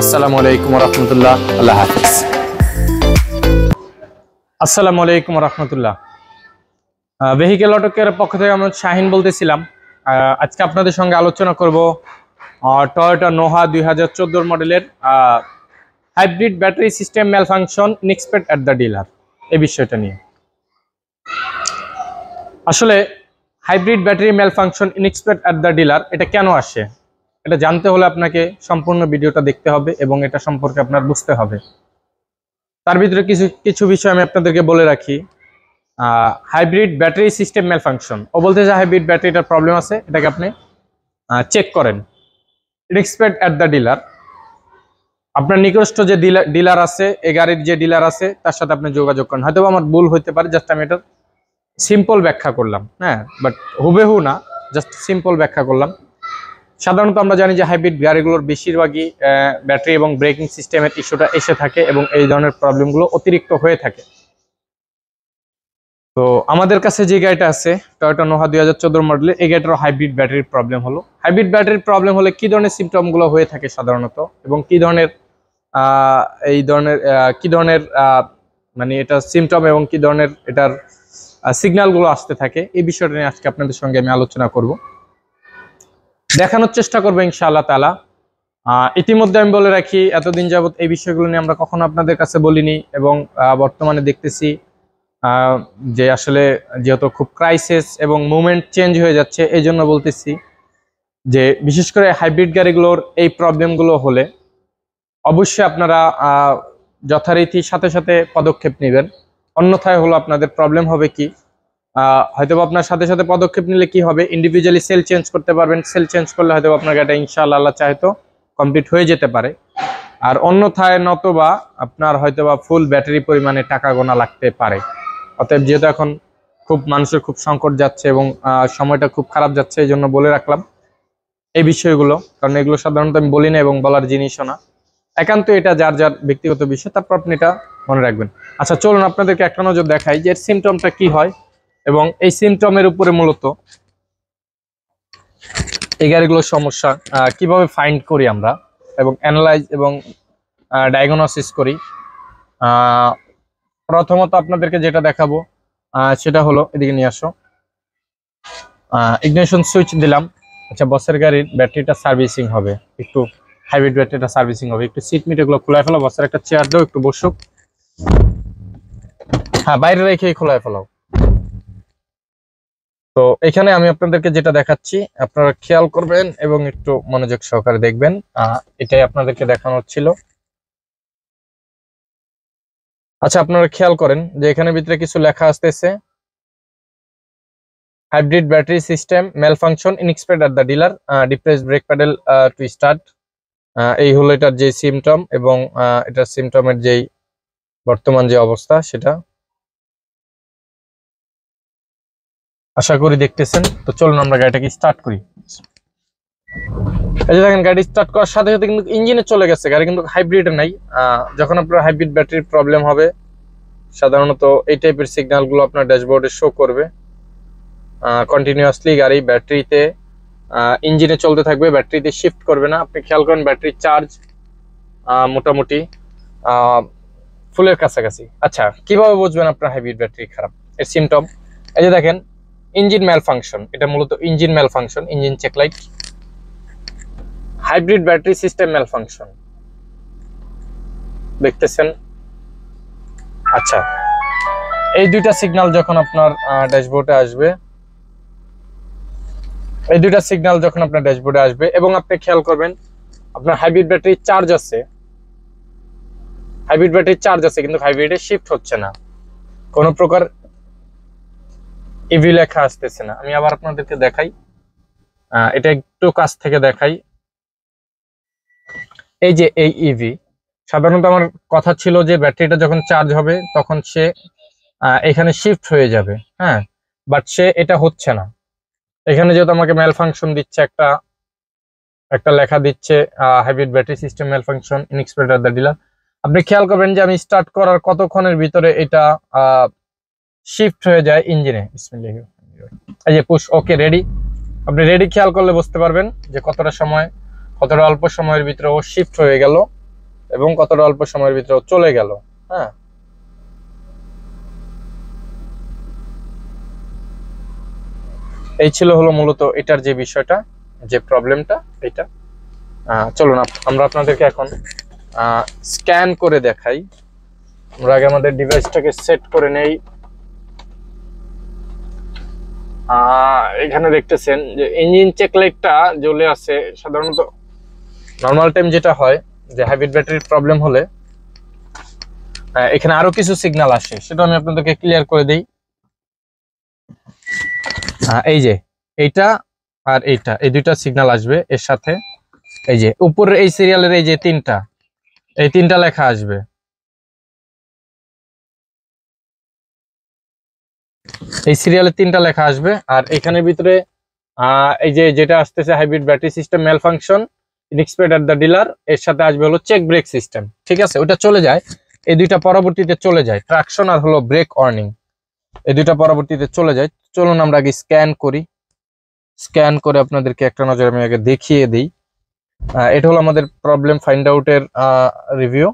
আসসালামু আলাইকুম রহমতুল্লাহ। আল্লাহ হাফিজ। আসসালামু আলাইকুম রহমতুল্লাহ। ভেহিকেল অটোকের পক্ষ থেকে আমি শাহিন বলতেছিলাম। আজকে আপনাদের সঙ্গে আলোচনা করব টয়োটা নোহা 2014 মডেলের hybrid battery system malfunction inspect at the dealer, এই বিষয়টা নিয়ে। আসলে hybrid battery malfunction inspect at the dealer এটা কেন আসে, এটা জানতে হলে আপনাকে সম্পূর্ণ ভিডিওটা দেখতে হবে এবং এটা সম্পর্কে আপনার বুঝতে হবে। তার ভিতরে কিছু বিষয় আমি আপনাদেরকে বলে রাখি। হাইব্রিড ব্যাটারি সিস্টেম ম্যালফাংশন, ও বলতে যে হাইব্রিড ব্যাটারিটার প্রবলেম আছে, এটাকে আপনি চেক করেন ইনএক্সপেক্ট অ্যাট দ্য ডিলার। আপনার নিকটস্থ যে ডিলার আছে, এই গাড়ির যে ডিলার আছে তার সাথে আপনি যোগাযোগ করেন। হয়তো আমার ভুল হইতে পারে, জাস্ট আমি এটা সিম্পল ব্যাখ্যা করলাম, হ্যাঁ, বাট হুবেহু না, জাস্ট সিম্পল ব্যাখ্যা করলাম। সাধারণত আমরা জানি যে হাইব্রিড গাড়িগুলোর বেশিরভাগই ব্যাটারি এবং ব্রেকিং সিস্টেমের ইস্যুটা এসে থাকে এবং এই ধরনের প্রবলেমগুলো অতিরিক্ত হয়ে থাকে। তো আমাদের কাছে যে গাড়িটা আছে টয়োটা নোহা 2014 মডেলের, এই গাড়িটারও হাইব্রিড ব্যাটারির প্রবলেম হলো। হাইব্রিড ব্যাটারির প্রবলেম হলে কি ধরনের সিমটমগুলো হয়ে থাকে সাধারণত, এবং কি ধরনের মানে এটা সিমটম এবং কি ধরনের এটার সিগন্যালগুলো আসতে থাকে, এই বিষয়টা নিয়ে আজকে আপনাদের সঙ্গে আমি আলোচনা করব, দেখানোর চেষ্টা করবো ইনশাআল্লাহ তাআলা। ইতিমধ্যে আমি বলে রাখি, এতদিন যাবত এই বিষয়গুলো নিয়ে আমরা কখনো আপনাদের কাছে বলিনি, এবং বর্তমানে দেখতেছি যে আসলে যেহেতু খুব ক্রাইসিস এবং মুভমেন্ট চেঞ্জ হয়ে যাচ্ছে, এই জন্য বলতেছি যে বিশেষ করে হাইব্রিড গাড়িগুলোর এই প্রবলেমগুলো হলে অবশ্যই আপনারা যথারীতি সাথে সাথে পদক্ষেপ নেবেন। অন্যথায় হলো আপনাদের প্রবলেম হবে কি, হয়তো আপনার সাথে সাথে পদক্ষেপ নিলে কি হবে, ইন্ডিভিজুয়ালি সেল চেঞ্জ করতে পারবেন। সেল চেঞ্জ করলে হয়তো আপনার গাড়িটা ইনশাআল্লাহ আল্লাহ চাহে তো কমপ্লিট হয়ে যেতে পারে। আর অন্যথায় নতবা আপনার হয়তোবা ফুল ব্যাটারি পরিমাণে টাকা গোনা লাগতে পারে। অতএব যেহেতু এখন খুব মানুষের খুব সংকট যাচ্ছে এবং সময়টা খুব খারাপ যাচ্ছে, এই জন্য বলে রাখলাম এই বিষয়গুলো, কারণ এগুলো সাধারণত আমি বলি না এবং বলার জিনিসও না, একান্ত এটা যার যার ব্যক্তিগত বিষয়, তারপর আপনি এটা মনে রাখবেন। আচ্ছা চলুন আপনাদেরকে একটা নজর দেখাই যে এর সিমটমটা কি হয় এবং এই সিমটমের উপরে মূলত এই গাড়িগুলোর সমস্যা কিভাবে ফাইন্ড করি আমরা এবং অ্যানালাইজ এবং ডায়াগনোসিস করি। প্রথমত আপনাদেরকে যেটা দেখাবো সেটা হলো, এদিকে নিয়ে আসো, ইগনিশন সুইচ দিলাম। আচ্ছা, বসের গাড়ির ব্যাটারিটা সার্ভিসিং হবে, একটু হাইব্রিড ব্যাটারিটা সার্ভিসিং হবে, একটু সিট মিট এগুলো খোলায় ফেলাও। বসের একটা চেয়ার দাও, একটু বসুক, হ্যাঁ বাইরে রেখেই খোলায় ফেলাও। তো এখানে আমি আপনাদেরকে যেটা দেখাচ্ছি আপনারা খেয়াল করবেন এবং একটু মনোযোগ সহকারে দেখবেন, এটাই আপনাদেরকে দেখানোর ছিল। আচ্ছা আপনারা খেয়াল করেন যে এখানে ভিতরে কিছু লেখা আসতেছে, hybrid battery system malfunction inspect at the dealer, depress brake pedal to start. এই হলো এটার যে সিমটম এবং এটার সিমটমের যেই বর্তমান যে অবস্থা সেটা আশা করি দেখতেছেন। তো চলুন আমরা গাড়িটাকে স্টার্ট করি। এই যে দেখেন, গাড়ি স্টার্ট করার সাথে সাথে কিন্তু ইঞ্জিনে চলে গেছে, গাড়ি কিন্তু হাইব্রিডে নাই। যখন আপনার হাইব্রিড ব্যাটারির প্রবলেম হবে সাধারণত এই টাইপের সিগন্যালগুলো আপনার ড্যাশবোর্ডে শো করবে। কন্টিনিউয়াসলি গাড়ি ব্যাটারিতে ইঞ্জিনে চলতে থাকবে, ব্যাটারিতে শিফট করবে না। আপনি খেয়াল করেন ব্যাটারি চার্জ মোটামুটি ফুলের কাছাকাছি। আচ্ছা কিভাবে বুঝবেন আপনার হাইব্রিড ব্যাটারি খারাপ? এর সিমটম এই যে দেখেন, ইঞ্জিন ম্যাল ফাংশন, এটা মূলত engine malfunction, engine check light, hybrid battery system malfunction, দেখতেছেন। আচ্ছা এই দুইটা সিগন্যাল যখন আপনার ড্যাশবোর্ডে আসবে, এই দুইটা সিগন্যাল যখন আপনার ড্যাশবোর্ডে আসবে এবং আপনি খেয়াল করবেন আপনার হাইব্রিড ব্যাটারি চার্জ আছে, হাইব্রিড ব্যাটারি চার্জ আছে কিন্তু হাইব্রিডে শিফট হচ্ছে না, কোনো প্রকার ইভি লেখা আসতেছে না। আমি আবার আপনাদেরকে দেখাই, এটা একটু কাছ থেকে দেখাই। এই যে এই ইভি, সাধারণত আমার কথা ছিল যে ব্যাটারিটা যখন চার্জ হবে তখন সে এখানে শিফট হয়ে যাবে, হ্যাঁ, বাট সে এটা হচ্ছে না। এখানে যেহেতু আমাকে ম্যাল ফাংশন দিচ্ছে, একটা লেখা দিচ্ছে hybrid battery system malfunction inspect at the dealer. আপনি খেয়াল করবেন যে আমি স্টার্ট করার কতক্ষণের ভিতরে এটা শিফট হয়ে যায় ইঞ্জিনে। বিসমিল্লাহ, এই যে পুশ ওকে রেডি। আপনি রেডি খেয়াল করলে বুঝতে পারবেন যে কতটা অল্প সময়ের ভিতরে ও শিফট হয়ে গেল এবং কতটা অল্প সময়ের ভিতরে চলে গেল। হ্যাঁ, এই ছিল হলো মূলত এটার যে বিষয়টা, যে প্রবলেমটা এটা। চলুন আমরা আপনাদেরকে এখন স্ক্যান করে দেখাই। আমরা আগে আমাদের ডিভাইসটাকে সেট করে নেই। এখানে দেখতেছেন যে ইঞ্জিন চেক লাইটটা জ্বলে আছে। সাধারণত নর্মাল টাইম যেটা হয় যে হাইব্রিড ব্যাটারির প্রবলেম হলে এখানে আরো কিছু সিগন্যাল আসে, সেটা আমি আপনাদেরকে ক্লিয়ার করে দেই। এই যে এইটা আর এইটা, এই দুইটা সিগন্যাল আসবে এর সাথে। এই যে উপরের এই সিরিয়ালের এই যে এই তিনটা লেখা আসবে। এই সিরিয়ালের তিনটা লেখা আসবে। আর এখানের ভিতরে এই যে যেটা আসতেছে hybrid battery system malfunction inspected at the dealer, এর সাথে আসবে হলো চেক ব্রেক সিস্টেম। ঠিক আছে, ওটা চলে যায়, এই দুইটা পরবর্তীতে চলে যায়। ট্রাকশন আর হলো ব্রেক ওয়ার্নিং, এই দুইটা পরবর্তীতে চলে যায়। চলুন আমরা আগে স্ক্যান করি। স্ক্যান করে আপনাদেরকে একটা নজর আমি আগে দেখিয়ে দিই। এটা হলো আমাদের প্রবলেম ফাইন্ড আউটের রিভিউ।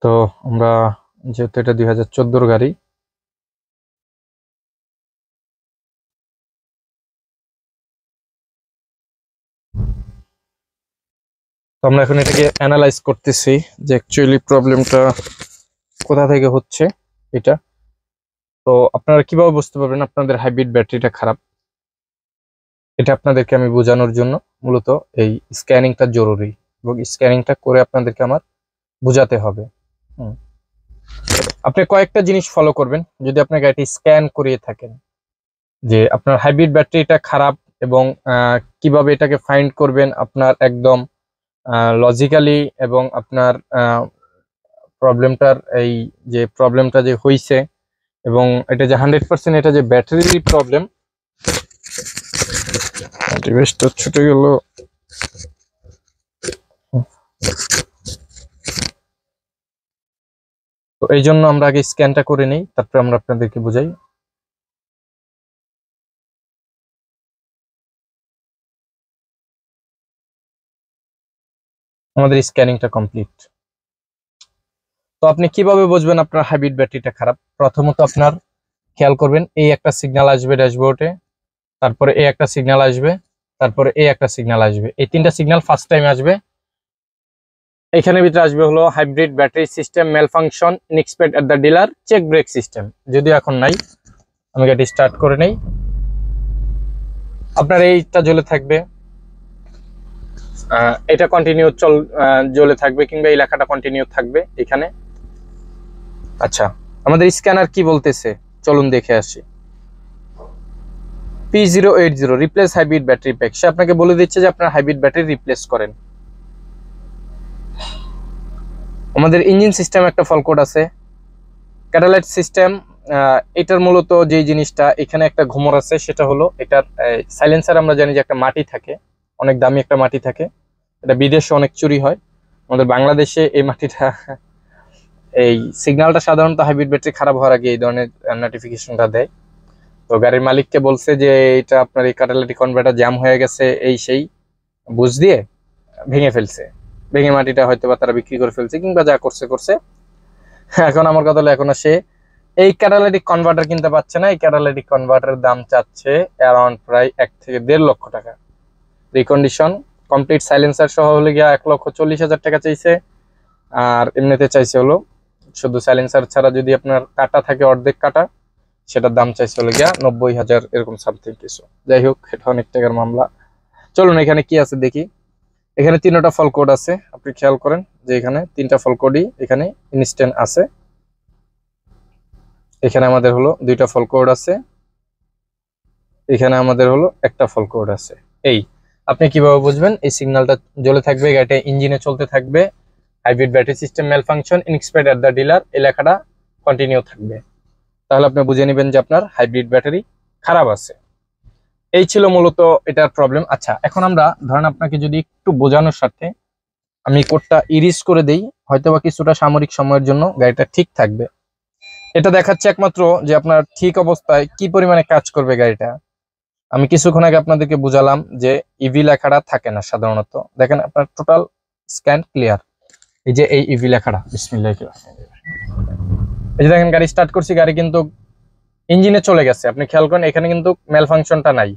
তো আমরা যেহেতু এটা 2014 গাড়ি, তো আমরা এখন এটাকে অ্যানালাইজ করতেছি যে অ্যাকচুয়ালি প্রবলেমটা কোথা থেকে হচ্ছে এটা। তো আপনারা কিভাবে বুঝতে পারবেন আপনাদের হাইব্রিড ব্যাটারিটা খারাপ, এটা আপনাদেরকে আমি বোঝানোর জন্য মূলত এই স্ক্যানিংটা জরুরি, এবং স্ক্যানিংটা করে আপনাদেরকে আমার বোঝাতে হবে। আপনি কয়েকটা জিনিস ফলো করবেন যদি আপনার গাড়িটি স্ক্যান করিয়ে থাকেন, যে আপনার হাইব্রিড ব্যাটারিটা খারাপ এবং কিভাবে এটাকে ফাইন্ড করবেন আপনার একদম লজিক্যালি, এবং আপনার প্রবলেমটার এই যে প্রবলেমটা যে হইছে, এবং এটা যে 100% এটা যে ব্যাটারির প্রবলেম। ডিভাইসটা ছুটে গেল। তো এই জন্য আমরা আগে স্ক্যানটা করে নিই, তারপরে আমরা আপনাদেরকে বুঝাই। আমাদের স্ক্যানিংটা কমপ্লিট। তো আপনি কিভাবে বুঝবেন আপনার হাইব্রিড ব্যাটারিটা খারাপ? প্রথমত আপনার খেয়াল করবেন, এই একটা সিগন্যাল আসবে ড্যাশবোর্ডে, তারপরে এই একটা সিগন্যাল আসবে, তারপরে এই একটা সিগন্যাল আসবে। এই তিনটা সিগন্যাল ফার্স্ট টাইম আসবে। এখানের ভিতরে আসবে হলো hybrid battery system malfunction inspected at the dealer check brake system. যদিও এখন নাই, আমি গাড়ি স্টার্ট করে নেই। আপনার এইটা জ্বলে থাকবে, এটা কন্টিনিউ জ্বলে থাকবে, কিংবা এই লেখাটা কন্টিনিউ থাকবে এখানে। আচ্ছা, আমাদের স্ক্যানার কি বলতেছে চলুন দেখে আসি। P080 replace hybrid battery pack, সে আপনাকে বলে দিচ্ছে যে আপনার হাইব্রিড ব্যাটারি রিপ্লেস করেন। আমাদের ইঞ্জিন সিস্টেম একটা ফল কোড আছে, ক্যাটালাইট সিস্টেম। এটার মূলত যে জিনিসটা এখানে একটা ঘুমর আছে, সেটা হলো এটার সাইলেন্সার। আমরা জানি যে একটা মাটি থাকে, অনেক দামি একটা মাটি থাকে, এটা বিদেশে অনেক চুরি হয়। আমাদের বাংলাদেশে এই মাটিটা এই সিগন্যালটা সাধারণত হাইব্রিড ব্যাটারি খারাপ হওয়ার আগে এই ধরনের নোটিফিকেশনটা দেয়। তো গাড়ির মালিককে বলছে যে এটা আপনার এই ক্যাটালাইটিক কনভার্টার জ্যাম হয়ে গেছে, এই সেই বুঝ দিয়ে ভেঙে ফেলছে। ভেঙে মাটিটা হয়তো বা তারা বিক্রি করে ফেলছে, কিংবা যা করছে। এখন আমার কথা হলো, এখন সে এই ক্যাটালাইটিক কনভার্টার কিনতে পারছে না। এই ক্যাটালাইটিক কনভার্টারের দাম চাচ্ছে অ্যারাউন্ড প্রায় 1 থেকে 1.5 লক্ষ টাকা। রিকন্ডিশন কমপ্লিট সাইলেন্সার সহ হলে গিয়া 1,40,000 টাকা চাইছে। আর এমনিতে চাইছে হলো শুধু সাইলেন্সার ছাড়া, যদি আপনার কাটা থাকে অর্ধেক কাটা, সেটার দাম চাইছে হলো গিয়া 90,000 এরকম সামথিং কিছু। যাই হোক, এটা অনেক টাকার মামলা। চলুন এখানে কি আছে দেখি। এখানে 3টা ফল কোড আছে, আপনি খেয়াল করেন যে এখানে 3টা ফল কোডই এখানে ইনস্ট্যান্ট আছে। এখানে আমাদের হলো 2টা ফল কোড আছে, এখানে আমাদের হলো একটা ফল কোড আছে। এই আপনি কিভাবে বুঝবেন? এই সিগন্যালটা জ্বলে থাকবে, গাড়িটা ইঞ্জিনে চলতে থাকবে, hybrid battery system malfunction inspected at the dealer, এই লেখাটা কন্টিনিউ থাকবে। তাহলে আপনি বুঝে নেবেন যে আপনার হাইব্রিড ব্যাটারি খারাপ আছে। এই ছিল মূলত এটার প্রবলেম। আচ্ছা, এখন আমরা ধরেন আপনাকে যদি একটু বোঝানোর সাথে আমি কোডটা ইরিজ করে দেই, হয়তোবা কিছুটা সাময়িক সময়ের জন্য গাড়িটা ঠিক থাকবে। এটা দেখাচ্ছে একমাত্র যে আপনার ঠিক অবস্থায় কি পরিমাণে কাজ করবে গাড়িটা। আমি কিছুক্ষণ আগে আপনাদেরকে বুঝালাম যে ইভি লেখাটা থাকে না সাধারণত। দেখেন আপনার টোটাল স্ক্যান ক্লিয়ার। এই যে এই ইভি লেখাটা, বিসমিল্লাহ, এই যে দেখেন গাড়ি স্টার্ট করছি, গাড়ি কিন্তু ইঞ্জিনে চলে গেছে। আপনি খেয়াল করেন এখানে কিন্তু মেল ফাংশনটা নাই,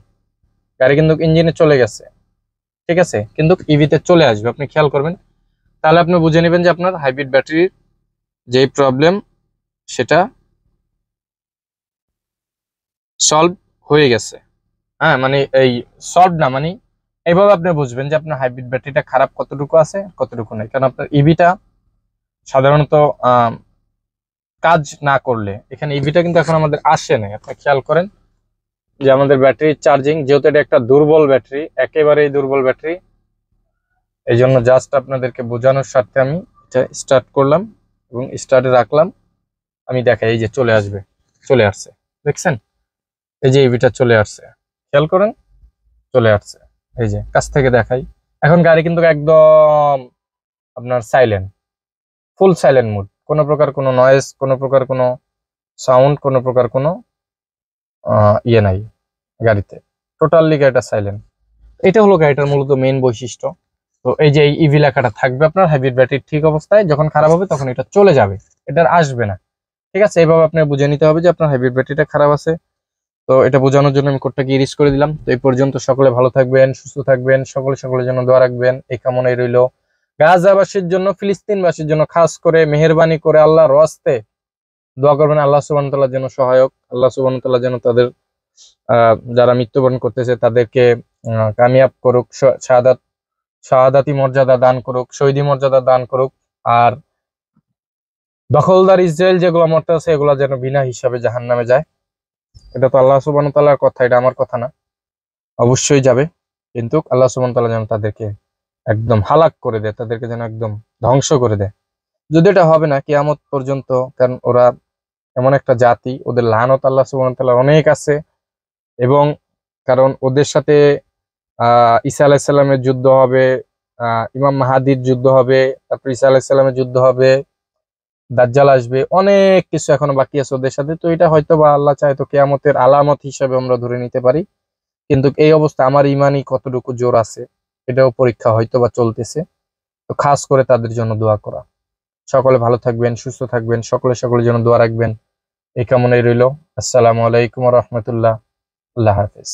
গাড়ি কিন্তু ইঞ্জিনে চলে গেছে, ঠিক আছে, কিন্তু ইভিতে চলে আসবে, আপনি খেয়াল করবেন। তাহলে আপনি বুঝে নেবেন যে আপনার হাইব্রিড ব্যাটারির যেই প্রবলেম সেটা সলভ হয়ে গেছে। হ্যাঁ, মানে এই সলভ না, মানে এইভাবে আপনি বুঝবেন যে আপনার হাইব্রিড ব্যাটারিটা খারাপ কতটুকু আছে কতটুকু নেই। কারণ আপনার ইভিটা সাধারণত কাজ না করলে, এখানে ইভিটা কিন্তু এখন আমাদের আসে নাই। আপনি খেয়াল করেন যে আমাদের ব্যাটারি চার্জিং, যেহেতু এটা একটা দুর্বল ব্যাটারি, একেবারেই দুর্বল ব্যাটারি, এই জন্য জাস্ট আপনাদেরকে বোঝানোর স্বার্থে আমি এটা স্টার্ট করলাম এবং স্টার্টে রাখলাম। আমি দেখাই, এই যে চলে আসবে, চলে আসছে, দেখছেন, এই যে ইভিটা চলে আসছে, খেয়াল করেন, চলে আসছে। এই যে কাছ থেকে দেখাই, এখন গাড়ি কিন্তু একদম আপনার সাইলেন্ট, ফুল সাইলেন্ট মুড, কোনো প্রকার কোনো নয়েজ, কোনো প্রকার কোনো সাউন্ড, কোনো প্রকার কোনো ইয়ে নাই গাড়িতে, টোটালি গাড়িটা সাইলেন্ট। এটা হলো গাড়িটার মূলত মেইন বৈশিষ্ট্য। তো এই যে এই ইভি লেখাটা থাকবে আপনার হাইব্রিড ব্যাটারি ঠিক অবস্থায়, যখন খারাপ হবে তখন এটা চলে যাবে, এটা আর আসবে না, ঠিক আছে। এইভাবে আপনি বুঝে নিতে হবে যে আপনার হাইব্রিড ব্যাটারিটা খারাপ আছে। তো এটা বোঝানোর জন্য আমি কোডটাকে ইরিজ করে দিলাম। তো এই পর্যন্ত সকলে ভালো থাকবেন, সুস্থ থাকবেন, সকলের জন্য দোয়া রাখবেন, এই কামনাই রইল। গাজাবাসীর জন্য, ফিলিস্তিনবাসীর জন্য খাস করে মেহেরবানি করে আল্লাহর ওয়াস্তে দোয়া করবেন, আল্লাহ সুবহানাহু ওয়া তাআলা যেন সহায়ক, আল্লাহ সুবহানাহু ওয়া তাআলা যেন তাদের যারা মৃত্যুবরণ করতেছে তাদেরকে কামিয়াব করুক, শাহাদাতি মর্যাদা দান করুক, শহীদি মর্যাদা দান করুক। আর দখলদার ইসরায়েল যেগুলো মরতে আছে এগুলো যেন বিনা হিসাবে জাহান্নামে যায়। এটা তো আল্লাহ সুবহানাহু ওয়া তাআলার কথা, এটা আমার কথা না, অবশ্যই যাবে। কিন্তু আল্লাহ সুবহানাহু ওয়া তাআলা যেন তাদেরকে একদম হালাক করে দেয়, তাদেরকে যেন একদম ধ্বংস করে দেয়। যদি এটা হবে না কিয়ামত পর্যন্ত, কারণ ওরা এমন একটা জাতি, ওদের লানত আল্লাহ সুবহানাহু ওয়া তাআলার অনেক আছে। এবং কারণ ওদের সাথে ঈসা আলাইহিস সালামের যুদ্ধ হবে, ইমাম মাহাদির যুদ্ধ হবে, তারপর ঈসা আলাইহিস সালামের যুদ্ধ হবে, দাজ্জাল আসবে, অনেক কিছু এখনো বাকি আছে ওদের সাথে। তো এটা হয়তো বা আল্লাহ চায় তো কিয়ামতের আলামত হিসাবে আমরা ধরে নিতে পারি। কিন্তু এই অবস্থা আমার ইমানই কতটুকু জোর আছে এটাও পরীক্ষা হয়তো বা চলতেছে। তো খাস করে তাদের জন্য দোয়া করা। সকলে ভালো থাকবেন, সুস্থ থাকবেন, সকলের জন্য দোয়া রাখবেন, এই কামনাই রইল। আসসালামু আলাইকুম ওয়া রাহমাতুল্লাহ। আল্লাহ হাফেজ।